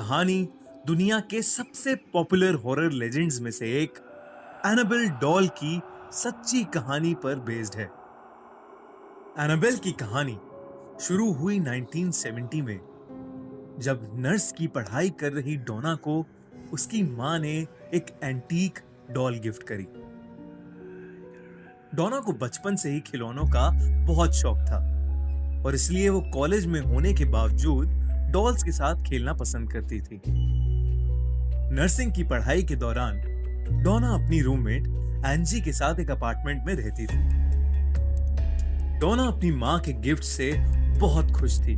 कहानी दुनिया के सबसे पॉपुलर हॉरर लेजेंड्स में से एक एनाबेल डॉल की सच्ची कहानी पर बेस्ड है। एनाबेल की कहानी शुरू हुई 1970 में, जब नर्स की पढ़ाई कर रही डोना को उसकी मां ने एक एंटीक डॉल गिफ्ट करी। डोना को बचपन से ही खिलौनों का बहुत शौक था और इसलिए वो कॉलेज में होने के बावजूद डॉल्स के साथ खेलना पसंद करती थी। नर्सिंग की पढ़ाई के दौरान डोना अपनी रूममेट एंजी के साथ एक अपार्टमेंट में रहती थी। डोना अपनी मां के गिफ्ट से बहुत खुश थी।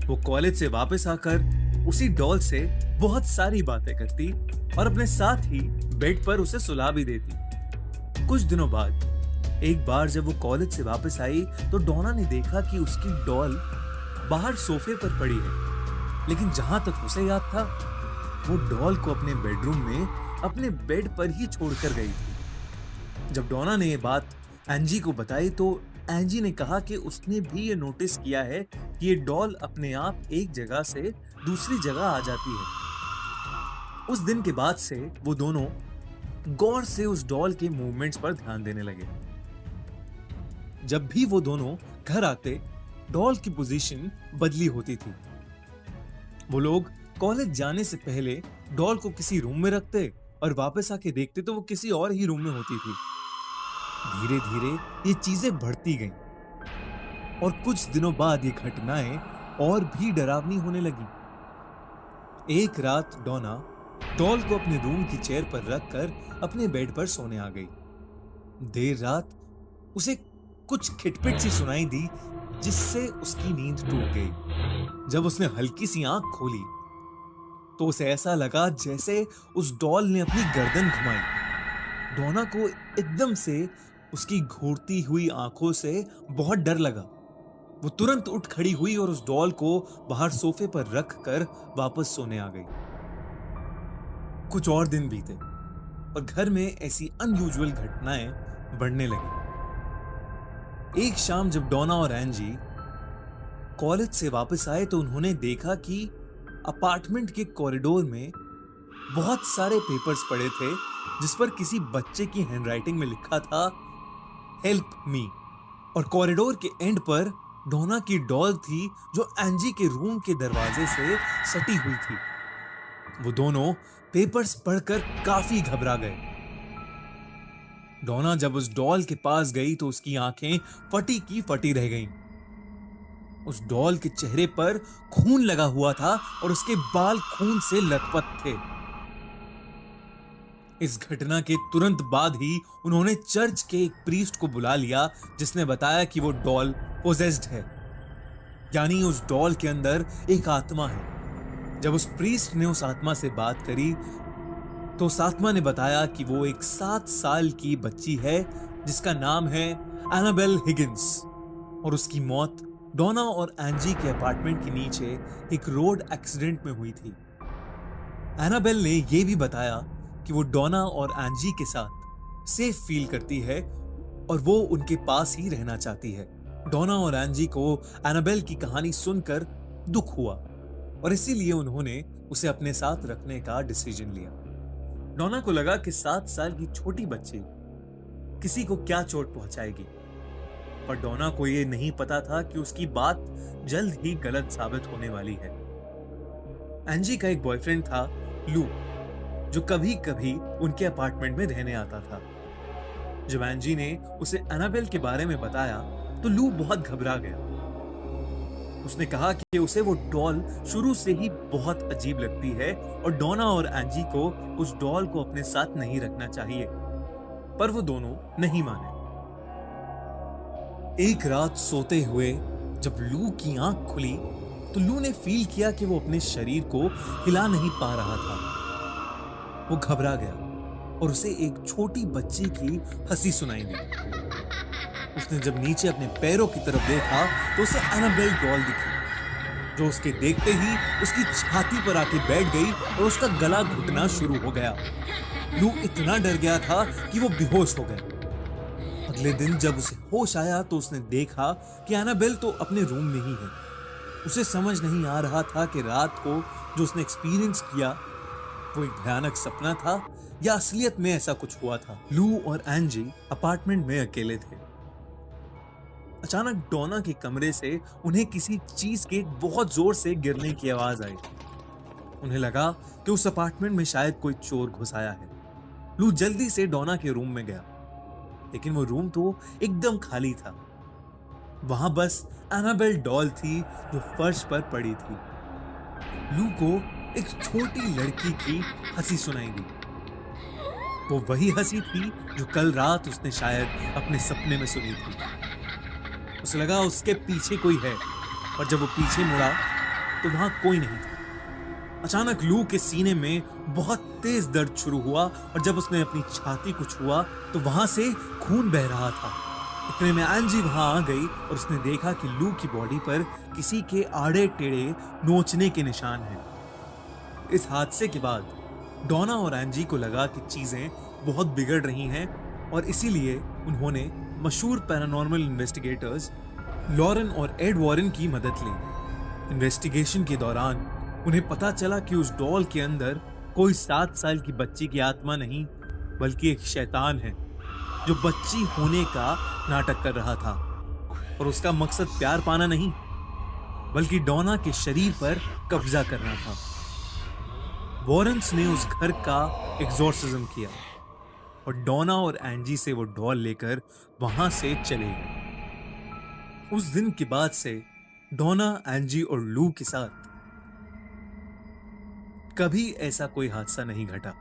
वो कॉलेज से वापस आकर उसी डॉल से बहुत सारी बातें करती और अपने साथ ही बेड पर उसे सुला भी देती। कुछ दिनों बाद एक बार जब वो कॉलेज से वापस आई तो डोना ने देखा कि उसकी डॉल बाहर सोफे पर पड़ी है, लेकिन जहां तक उसे याद था वो डॉल को अपने बेडरूम में अपने बेड पर ही छोड़कर गई थी। जब डोना ने ये बात एंजी को बताई तो एंजी ने कहा कि उसने भी ये नोटिस किया है कि ये डॉल अपने आप एक जगह से दूसरी जगह आ जाती है। उस दिन के बाद से वो दोनों गौर से उस डॉल के मूवमेंट्स पर ध्यान देने लगे। जब भी वो दोनों घर आते डॉल की पोजीशन बदली होती थी। वो लोग कॉलेज जाने से पहले डॉल को किसी रूम में रखते और वापस आके देखते तो वो किसी और ही रूम में होती थी। धीरे धीरे ये चीजें बढ़ती गईं और कुछ दिनों बाद ये घटनाएं और भी डरावनी होने लगी। एक रात डोना डॉल को अपने रूम की चेयर पर रखकर अपने बेड पर सोने आ गई। देर रात उसे कुछ खिटपिट सी सुनाई दी जिससे उसकी नींद टूट गई। जब उसने हल्की सी आंख खोली तो उसे ऐसा लगा जैसे उस डॉल ने अपनी गर्दन घुमाई। डोना को एकदम से उसकी घूरती हुई आंखों से बहुत डर लगा। वो तुरंत उठ खड़ी हुई और उस डॉल को बाहर सोफे पर रख कर वापस सोने आ गई। कुछ और दिन बीते और घर में ऐसी अनयूजुअल घटनाएं बढ़ने लगी। एक शाम जब डोना और एंजी कॉलेज से वापस आए तो उन्होंने देखा कि अपार्टमेंट के कॉरिडोर में बहुत सारे पेपर्स पड़े थे जिस पर किसी बच्चे की हैंडराइटिंग में लिखा था हेल्प मी, और कॉरिडोर के एंड पर डोना की डॉल थी जो एंजी के रूम के दरवाजे से सटी हुई थी। वो दोनों पेपर्स पढ़कर काफी घबरा गए। डोना जब उस डॉल के पास गई तो उसकी आंखें फटी की फटी रह गईं। उस डॉल के चेहरे पर खून लगा हुआ था और उसके बाल खून से लथपथ थे। इस घटना के तुरंत बाद ही उन्होंने चर्च के एक प्रीस्ट को बुला लिया जिसने बताया कि वो डॉल पोजेस्ड है, यानी उस डॉल के अंदर एक आत्मा है। जब उस प्रीस्ट ने उस आत्मा से बात करी तो उस आत्मा ने बताया कि वो एक 7 साल की बच्ची है जिसका नाम है एनाबेल हिगिंस और उसकी मौत डोना और एंजी के अपार्टमेंट के नीचे एक रोड एक्सीडेंट में हुई थी। एनाबेल ने यह भी बताया कि वो डोना और एंजी के साथ सेफ फील करती है और वो उनके पास ही रहना चाहती है। डोना और एंजी को एनाबेल की कहानी सुनकर दुख हुआ और इसीलिए उन्होंने उसे अपने साथ रखने का डिसीजन लिया। डोना को लगा कि 7 साल की छोटी बच्ची किसी को क्या चोट पहुंचाएगी, पर डोना को यह नहीं पता था कि उसकी बात जल्द ही गलत साबित होने वाली है। एंजी का एक बॉयफ्रेंड था लू, जो कभी कभी उनके अपार्टमेंट में रहने आता था। जब एंजी ने उसे एनाबेल के बारे में बताया तो लू बहुत घबरा गया। उसने कहा कि उसे वो डॉल शुरू से ही बहुत अजीब लगती है और डोना और एंजी को उस डॉल को अपने साथ नहीं रखना चाहिए, पर वो दोनों नहीं माने। एक रात सोते हुए जब लू की आंख खुली तो लू ने फील किया कि वो अपने शरीर को हिला नहीं पा रहा था। वो घबरा गया और उसे एक छोटी बच्ची की हंसी सुनाई दी। उसने जब नीचे अपने पैरों की तरफ देखा तो उसे एनाबेल डॉल दिखी, जो उसके देखते ही उसकी छाती पर आके बैठ गई और उसका गला घुटना शुरू हो गया। लू इतना डर गया था कि वो बेहोश हो गया। अगले दिन जब उसे होश आया तो उसने देखा कि एनाबेल तो अपने रूम में ही है। उसे समझ नहीं आ रहा था कि रात को जो उसने एक्सपीरियंस किया वो एक भयानक सपना था या असलियत में ऐसा कुछ हुआ था। लू और एंजी अपार्टमेंट में अकेले थे। अचानक डोना के कमरे से उन्हें किसी चीज के बहुत जोर से गिरने की आवाज आई। उन्हें लगा कि उस अपार्टमेंट में शायद कोई चोर घुस आया है। लू जल्दी से डोना के रूम में गया, लेकिन वो रूम तो एकदम खाली था। वहां बस एनाबेल डॉल थी जो फर्श पर पड़ी थी। लू को एक छोटी लड़की की हंसी सुनाई दी। वो वही हंसी थी जो कल रात उसने शायद अपने सपने में सुनी थी। उसे लगा उसके पीछे कोई है, और जब वो पीछे मुड़ा तो वहां कोई नहीं था। अचानक लू के सीने में बहुत तेज दर्द शुरू हुआ, और जब उसने अपनी छाती को छुआ तो वहां से खून बह रहा था। इतने में एंजी वहां आ गई और उसने देखा कि लू की बॉडी पर किसी के आड़े टेढ़े नोचने के निशान हैं। इस हादसे के बाद डोना और एंजी को लगा कि चीजें बहुत बिगड़ रही हैं, और इसीलिए उन्होंने मशहूर पैरानॉर्मल इन्वेस्टिगेटर्स लॉरेन और एड वॉरेन की मदद ली। इन्वेस्टिगेशन के दौरान उन्हें पता चला कि उस डॉल के अंदर कोई 7 साल की बच्ची की आत्मा नहीं, बल्कि एक शैतान है जो बच्ची होने का नाटक कर रहा था, और उसका मकसद प्यार पाना नहीं, बल्कि डोना के शरीर पर कब्जा करना था। वॉरेंस ने उस घर का एग्जॉर्सिज्म किया, और डोना और एंजी से वो डॉल लेकर वहां से चले गए। उस दिन के बाद से डोना, एंजी और लू के साथ कभी ऐसा कोई हादसा नहीं घटा।